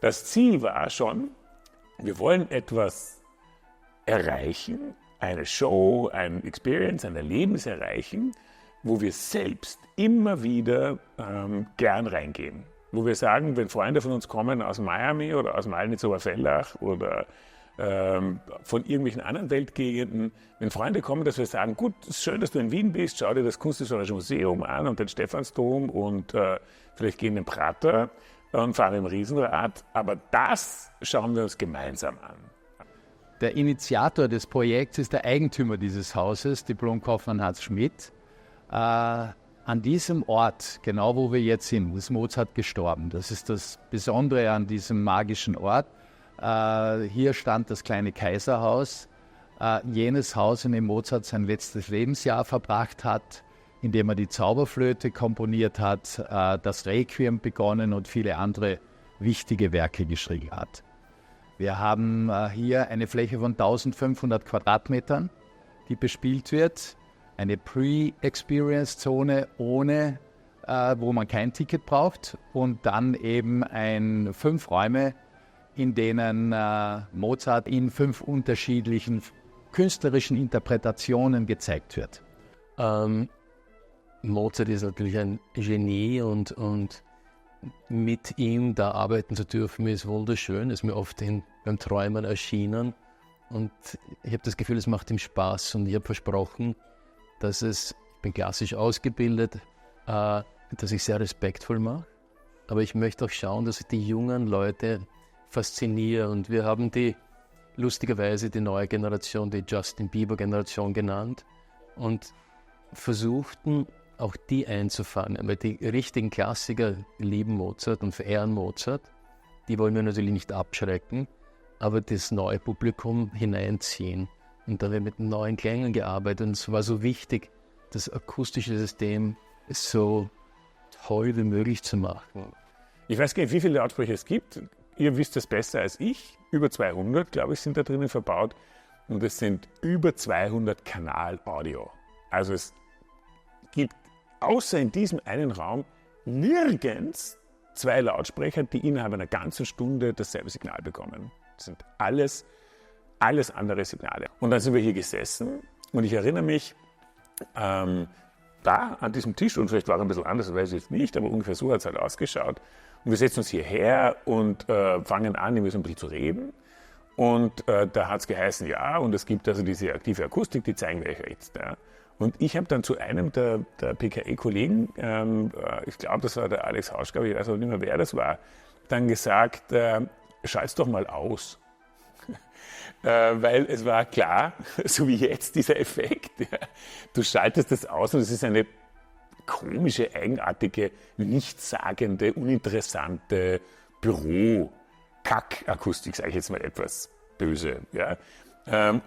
Das Ziel war schon, wir wollen etwas erreichen, eine Show, ein Experience, ein Erlebnis erreichen, wo wir selbst immer wieder gern reingehen. Wo wir sagen, wenn Freunde von uns kommen aus Miami oder aus Malnitz-Oberfellach oder von irgendwelchen anderen Weltgegenden, wenn Freunde kommen, dass wir sagen, gut, es ist schön, dass du in Wien bist, schau dir das Kunsthistorische Museum an und den Stephansdom und vielleicht gehen in den Prater und fahren im Riesenrad, aber das schauen wir uns gemeinsam an. Der Initiator des Projekts ist der Eigentümer dieses Hauses, Diplom-Kaufmann Hans Schmidt. An diesem Ort, genau wo wir jetzt sind, ist Mozart gestorben. Das ist das Besondere an diesem magischen Ort. Hier stand das kleine Kaiserhaus, jenes Haus, in dem Mozart sein letztes Lebensjahr verbracht hat, in dem er die Zauberflöte komponiert hat, das Requiem begonnen und viele andere wichtige Werke geschrieben hat. Wir haben hier eine Fläche von 1500 Quadratmetern, die bespielt wird. Eine Pre-Experience-Zone ohne, wo man kein Ticket braucht. Und dann eben 5 Räume, in denen Mozart in 5 unterschiedlichen künstlerischen Interpretationen gezeigt wird. Mozart ist natürlich ein Genie und mit ihm da arbeiten zu dürfen, ist wunderschön, ist mir oft beim Träumen erschienen und ich habe das Gefühl, es macht ihm Spaß und ich habe versprochen, ich bin klassisch ausgebildet, dass ich sehr respektvoll mache, aber ich möchte auch schauen, dass ich die jungen Leute fasziniere und wir haben lustigerweise die neue Generation, die Justin Bieber Generation genannt und versuchten auch die einzufangen, weil die richtigen Klassiker lieben Mozart und verehren Mozart. Die wollen wir natürlich nicht abschrecken, aber das neue Publikum hineinziehen. Und da haben wir mit neuen Klängen gearbeitet und es war so wichtig, das akustische System so toll wie möglich zu machen. Ich weiß gar nicht, wie viele Lautsprecher es gibt. Ihr wisst das besser als ich. Über 200, glaube ich, sind da drinnen verbaut. Und es sind über 200 Kanal-Audio. Also es gibt außer in diesem einen Raum nirgends 2 Lautsprecher, die innerhalb einer ganzen Stunde dasselbe Signal bekommen. Das sind alles andere Signale. Und dann sind wir hier gesessen und ich erinnere mich, da an diesem Tisch, und vielleicht war es ein bisschen anders, weiß ich jetzt nicht, aber ungefähr so hat es halt ausgeschaut. Und wir setzen uns hierher und fangen an, ein bisschen zu reden. Und da hat es geheißen, ja, und es gibt also diese aktive Akustik, die zeigen wir euch jetzt. Ja. Und ich habe dann zu einem der PKE-Kollegen, ich glaube, das war der Alex Hauschka, ich weiß auch nicht mehr, wer das war, dann gesagt, schalt's doch mal aus. Weil es war klar, so wie jetzt dieser Effekt, ja, du schaltest das aus und es ist eine komische, eigenartige, nichtssagende, uninteressante Büro-Kack-Akustik, sage ich jetzt mal etwas böse. Ja.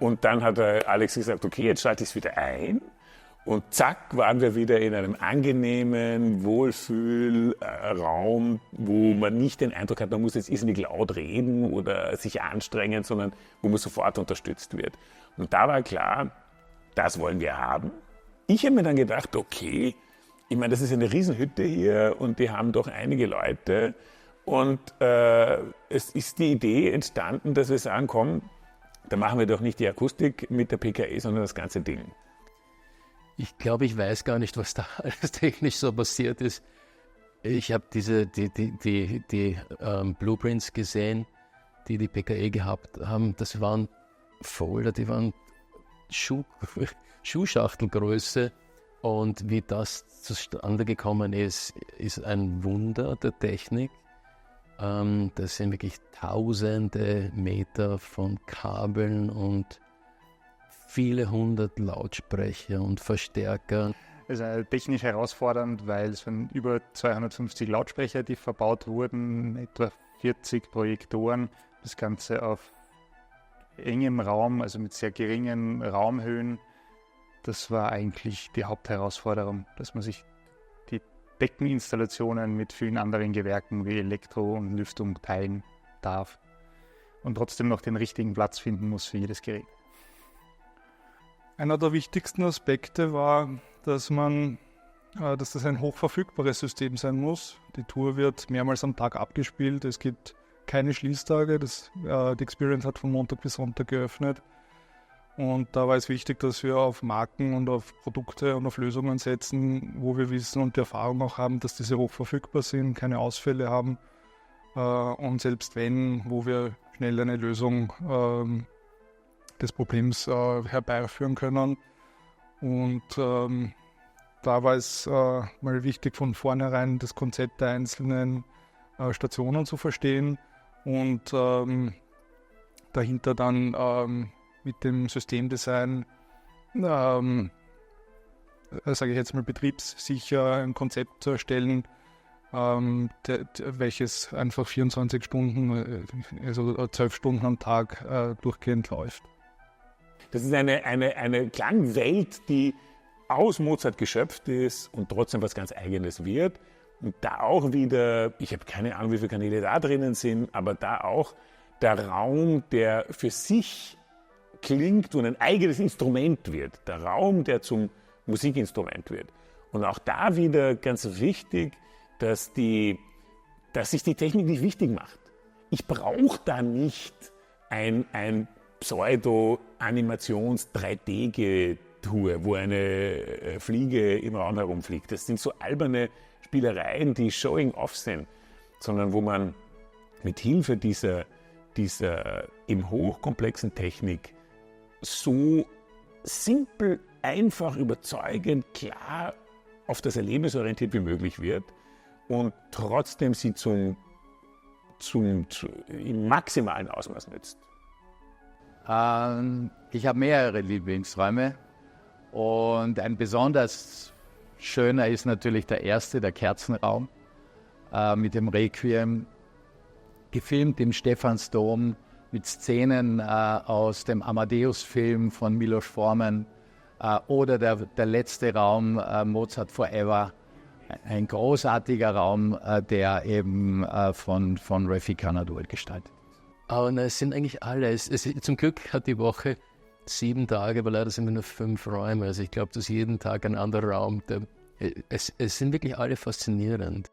Und dann hat Alex gesagt, okay, jetzt schalte ich es wieder ein. Und zack, waren wir wieder in einem angenehmen Wohlfühlraum, wo man nicht den Eindruck hat, man muss jetzt irrsinnig laut reden oder sich anstrengen, sondern wo man sofort unterstützt wird. Und da war klar, das wollen wir haben. Ich habe mir dann gedacht, okay, ich meine, das ist eine Riesenhütte hier und die haben doch einige Leute. Und es ist die Idee entstanden, dass wir sagen, komm, da machen wir doch nicht die Akustik mit der PKE, sondern das ganze Ding. Ich glaube, ich weiß gar nicht, was da alles technisch so passiert ist. Ich habe die Blueprints gesehen, die PKE gehabt haben. Das waren Folder, die waren Schuhschachtelgröße. Und wie das zustande gekommen ist, ist ein Wunder der Technik. Das sind wirklich tausende Meter von Kabeln und viele hundert Lautsprecher und Verstärker. Es ist technisch herausfordernd, weil es waren über 250 Lautsprecher, die verbaut wurden, etwa 40 Projektoren. Das Ganze auf engem Raum, also mit sehr geringen Raumhöhen. Das war eigentlich die Hauptherausforderung, dass man sich die Beckeninstallationen mit vielen anderen Gewerken wie Elektro und Lüftung teilen darf und trotzdem noch den richtigen Platz finden muss für jedes Gerät. Einer der wichtigsten Aspekte war, dass das ein hochverfügbares System sein muss. Die Tour wird mehrmals am Tag abgespielt. Es gibt keine Schließtage. Die Experience hat von Montag bis Sonntag geöffnet. Und da war es wichtig, dass wir auf Marken und auf Produkte und auf Lösungen setzen, wo wir wissen und die Erfahrung auch haben, dass diese hochverfügbar sind, keine Ausfälle haben. Und selbst wenn, wo wir schnell eine Lösung des Problems herbeiführen können. Und da war es mal wichtig, von vornherein das Konzept der einzelnen Stationen zu verstehen und dahinter dann mit dem Systemdesign, sage ich jetzt mal, betriebssicher ein Konzept zu erstellen, welches einfach 24 Stunden, also 12 Stunden am Tag durchgehend läuft. Das ist eine Klangwelt, die aus Mozart geschöpft ist und trotzdem was ganz Eigenes wird. Und da auch wieder, ich habe keine Ahnung, wie viele Kanäle da drinnen sind, aber da auch der Raum, der für sich klingt und ein eigenes Instrument wird. Der Raum, der zum Musikinstrument wird. Und auch da wieder ganz wichtig, dass sich die Technik nicht wichtig macht. Ich brauche da nicht ein Pseudo-Animations-3D-Getue, wo eine Fliege im Raum herumfliegt. Das sind so alberne Spielereien, die Showing-off sind, sondern wo man mit Hilfe dieser im hochkomplexen Technik so simpel, einfach, überzeugend, klar auf das Erlebnis orientiert wie möglich wird und trotzdem sie im maximalen Ausmaß nützt. Ich habe mehrere Lieblingsräume und ein besonders schöner ist natürlich der erste, der Kerzenraum mit dem Requiem, gefilmt im Stephansdom mit Szenen aus dem Amadeus-Film von Milos Forman oder der letzte Raum, Mozart Forever, ein großartiger Raum, der eben von Rafik Anadol gestaltet ist. Aber es sind eigentlich alle. Zum Glück hat die Woche 7 Tage, aber leider sind wir nur 5 Räume. Also ich glaube, dass jeden Tag ein anderer Raum. Es sind wirklich alle faszinierend.